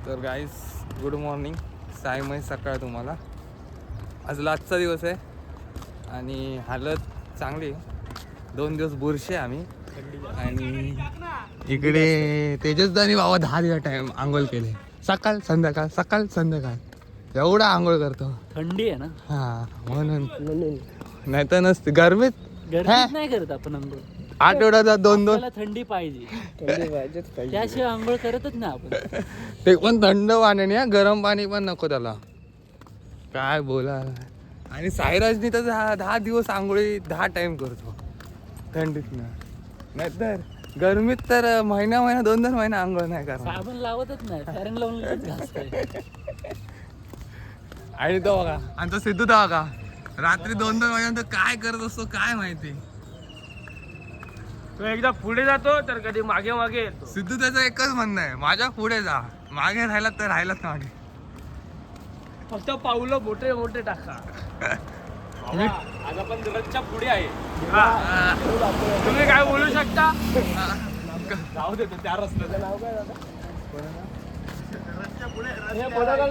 तर गाईस good morning, सायमय सकाळ तुम्हाला. आज लास्टचा दिवस आहे आणि हालत चांगली आहे. 2 दिवस बुरशे आम्ही. आणि इकडे तेजसदानी बाबा 10 दिवस टाइम आंघोळ केले, सकाळ संध्याकाळ एवढा आंघोळ करतो. थंडी आहे ना, हा म्हणून नाही तर नसते गरमीत नाही करत आपण आंघोळ. आठवड्यात 2-2 थंडी पाहिजे, त्याशिवाय आंघोळ करतच ना आपण. ते पण थंड पाण्याने, गरम पाणी पण नको त्याला. काय बोला. आणि साईराजनी तर 10 दिवस आंघोळी 10 टाइम करतो थंडीतनं. नाहीतर गरमीत तर महिना 2-2 महिना आंघोळ नाही करणार. साबण लावतच नाही, फॅरन लावून घासतोय. आणि तो बघा, आणि तो सिद्धू तो बघा रात्री 2-2 वाजेपर्यंत काय करत असतो काय माहिती. तो एकदा पुढे जातो तर कधी मागे मागे येतो. सिद्धू त्याचं एकच म्हणणं आहे, माझ्या पुढे जा, मागे राहिलात तर राहिलाच मागे. फक्त पाऊलं मोठे मोठे टाका. आज आपण रथच्या पुढे आहे. तुम्ही काय बोलू शकता? जाऊ देतो त्या रस्त्याचं.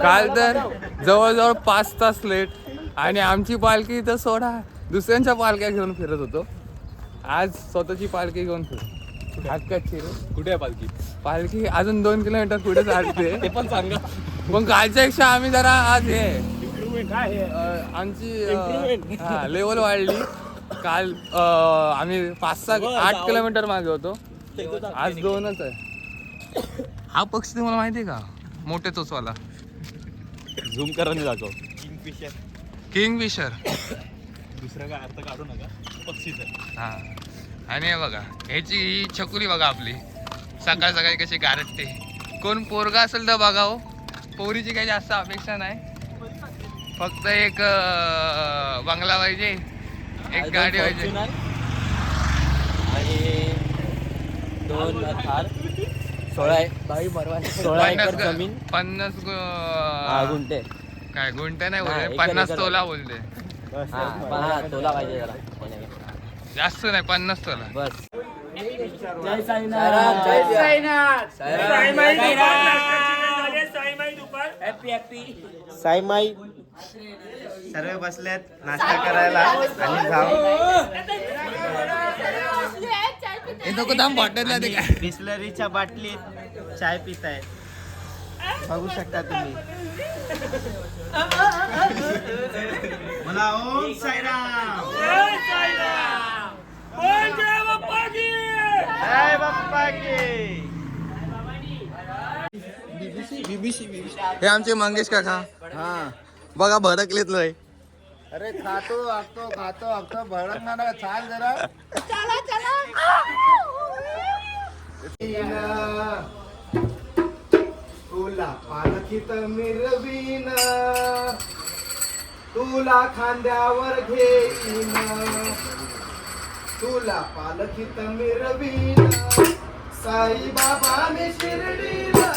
काल तर जवळजवळ 5 तास लेट, आणि आमची पालखी तर सोडा, दुसऱ्यांच्या पालख्या घेऊन फिरत होतो. आज स्वतःची पालखी घेऊन फिरतो. हक्काची रे. कुठे आहे पालखी? पालखी अजून 2 किलोमीटर पुढे चालते. ते पण सांगा. पण कालच्यापेक्षा आम्ही जरा आज काय आमची लेवल वाढली. काल आम्ही 5-8 किलोमीटर मागे होतो, आज 2च आहे. हा पक्षी तुम्हाला माहिती आहे का, मोठे चोचवाला? झूम करून दाखव. किंगफिशर. दुसरं काय अर्थ काढू नका, पक्षीच आहे. हा. आणि हे बघा, ह्याची ही छकुली बघा आपली, सकाळ सकाळी कशी गारटते. कोण पोरगा असेल तर बघा हो, पोरीची काही जास्त अपेक्षा नाही, फक्त एक बंगला पाहिजे, एक गाडी पाहिजे आणि 2 थार, 16 एकर जमीन, 50 गुंठे. काय गुंठे नाही बोलते, 50 तोला बोलते. तोला पाहिजे जरा, जास्त नाही, 50 तोला बस. जय साईनाथ. जय साईनाथ. साईमाई सर्व बसलेत नाश्ता करायला आणि जाऊ. बिस्लरीच्या बाटलीत चाय पित आहेत, बघू शकता तुम्ही. मला ओम साईराम. जय बाप्पा की. हे आमचे मंगेश काका. हा बघा भडकलेत लय. अरे खातो भडकणार, चाल जरा. तुला पालखीत मिरवीन, तुला खांद्यावर घेईन, तुला पालखीत मिरवीन, साई बाबाने शिर्डीला.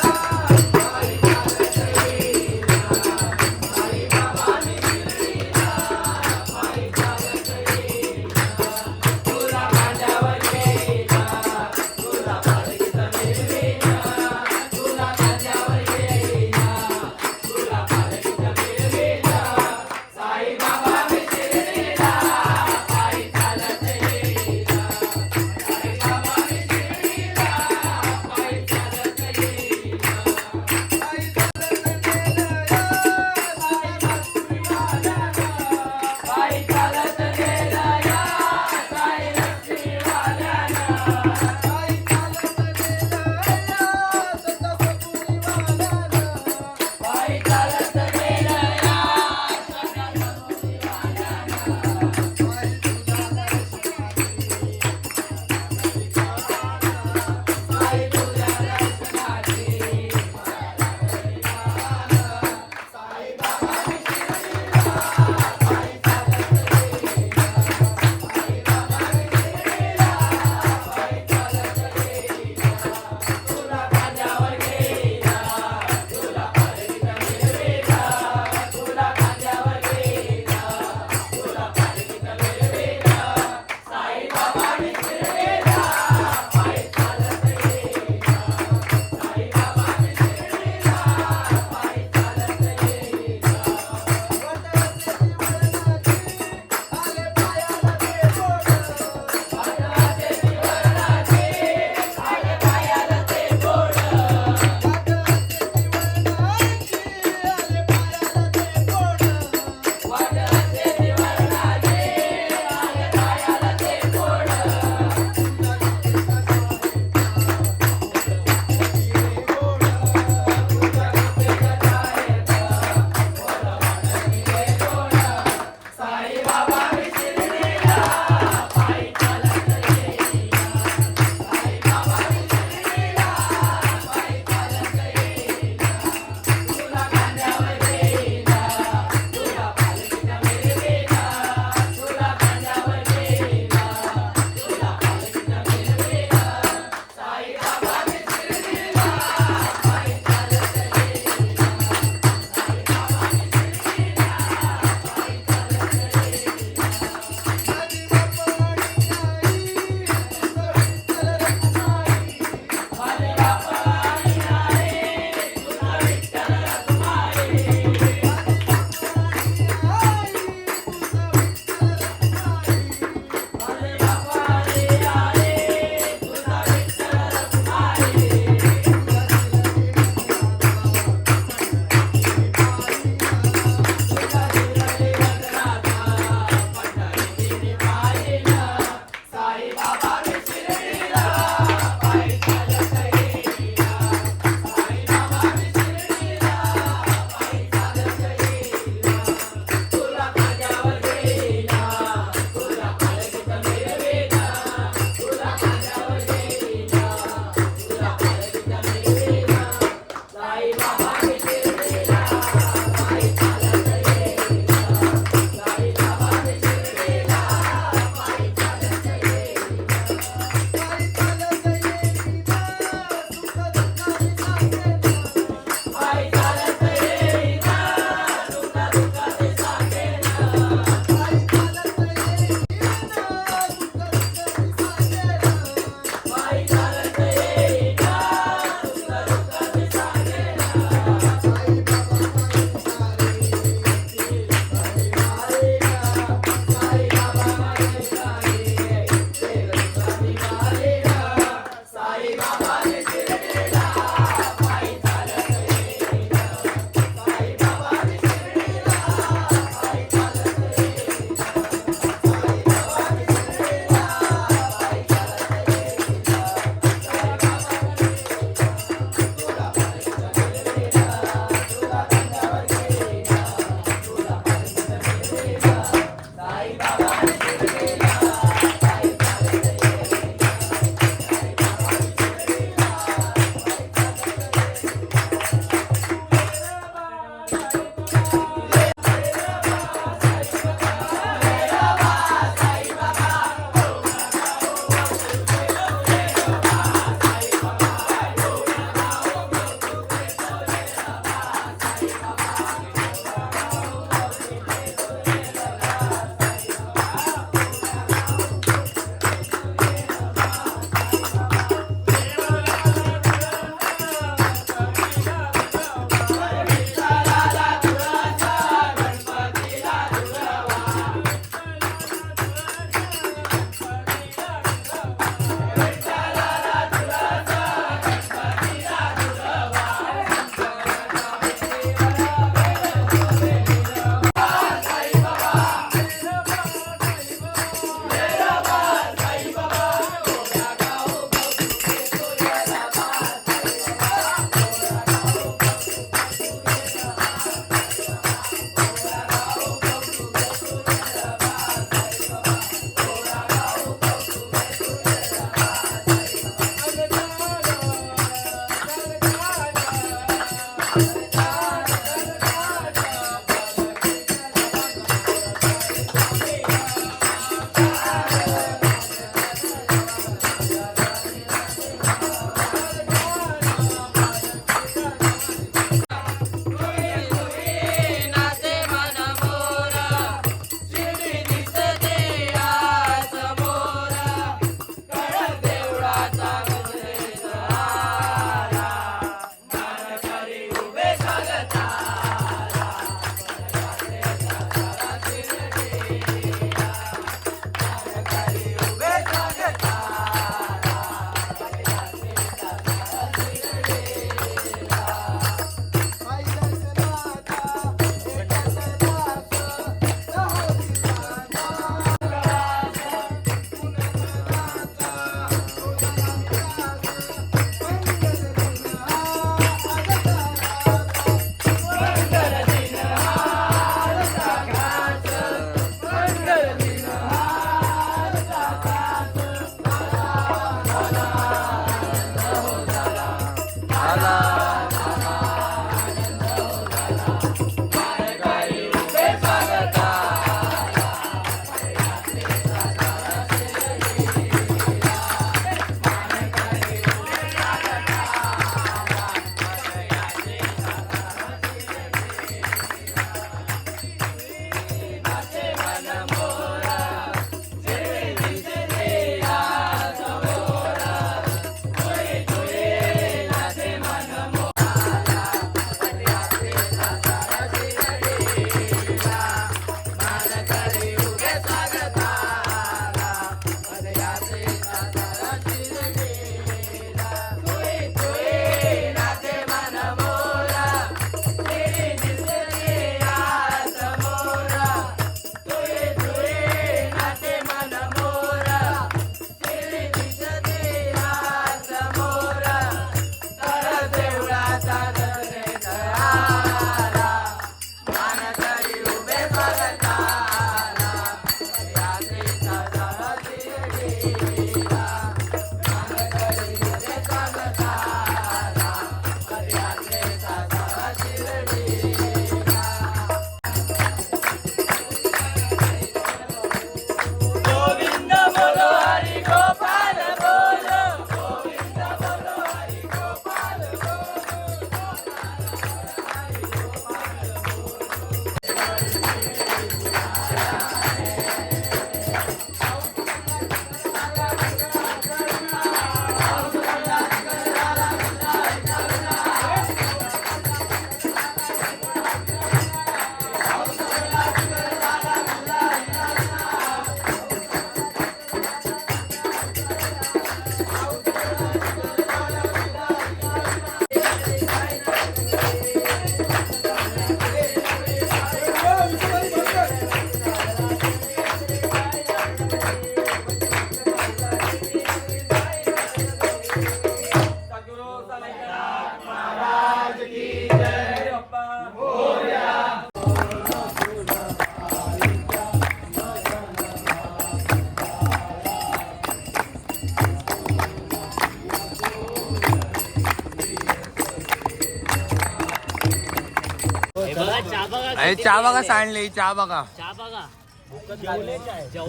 अरे चहा बघा सांडली चहा बघा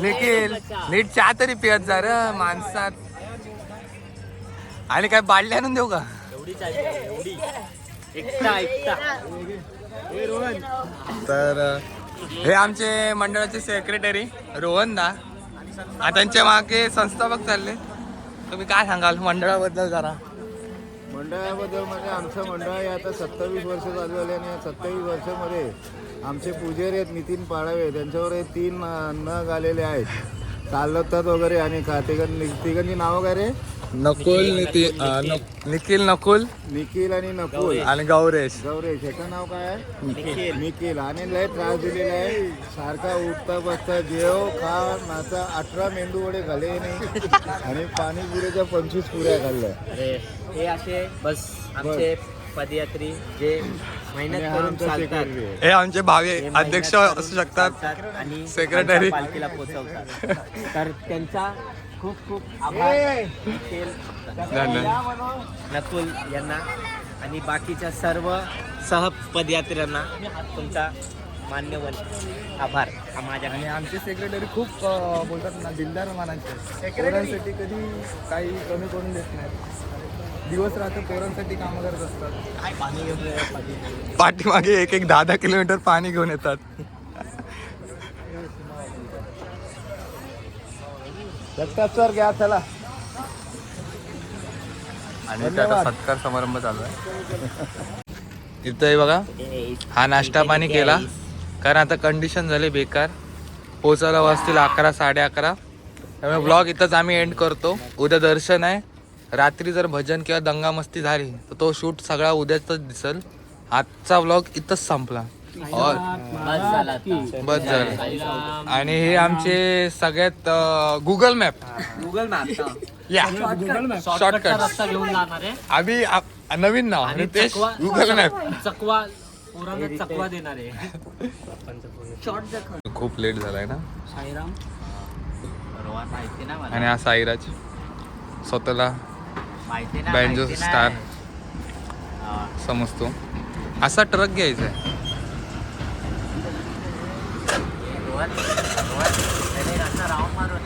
निखिल नीट चहा तरी पियत जा र माणसात आणि काय बाटली आणून देऊ का तर हे आमचे मंडळाचे सेक्रेटरी रोहन दा आता त्यांच्या मागे संस्थापक चालले तुम्ही काय सांगाल मंडळाबद्दल जरा मंडळाबद्दल म्हणजे आमचं मंडळ हे आता 27 वर्ष चालू झाले आणि या 27 वर्षामध्ये आमचे पुजारी आहेत नितीन पाळावे त्यांच्यावर हे 3 नग आलेले आहेत चालवतात वगैरे आणि तिघांची नावं काय रे नकुल निखिल नकुल निखिल आणि नकुल आणि गौरेश ह्याचं नाव काय आहे निखिल आणि लय त्रास दिलेला आहे सारखा उठता बसता जेव खा नाचा 18 मेंदू वडे खाल्ले नाही आणि पाणीपुरीच्या 25 पुऱ्या खाल्ल्या हे असे बस आमचे पदयात्री जे मेहनत करून चालतात हे आमचे भावी अध्यक्ष असू शकतात आणि सेक्रेटरी पालखीला पोहोचवतात तर त्यांचा खूप खूप आभार नकुल यांना आणि बाकीच्या सर्व सहपदयात्र्यांना तुमचा मान्यवर आभार माझ्या आणि आमचे सेक्रेटरी खूप बोलतात ना दिलदार मानांचे पोरांसाठी कधी काही कमी करून देत नाही दिवस रात्र पोरांसाठी कामं करत असतात पाठीमागे 10 किलोमीटर पाणी घेऊन येतात जगताप सर घ्या चला आणि त्याचा सत्कार समारंभ चालू आहे इथं बघा हा नाश्ता पाणी केला कारण आता कंडिशन झाले बेकार पोचायला वाजतील 11 11:30 त्यामुळे ब्लॉग इथंच आम्ही एंड करतो उद्या दर्शन आहे रात्री जर भजन किंवा दंगा मस्ती झाली तर तो शूट सगळा उद्याच दिसेल आजचा ब्लॉग इथंच संपला बस झालं आणि हे आमचे सगळ्यात गुगल मॅप या शॉर्टकट रस्ता घेऊन जाणार आहे अभि नवीन नाव रितेश गुगल मॅप चकवा पोरांना चकवा देणार आहे खूप लेट झालाय ना साईराम माहिती ना आणि हा साईराज स्वतःला माहिती ना बँजो स्टार समजतो असा ट्रक घ्यायचा आहे राऊंड मारून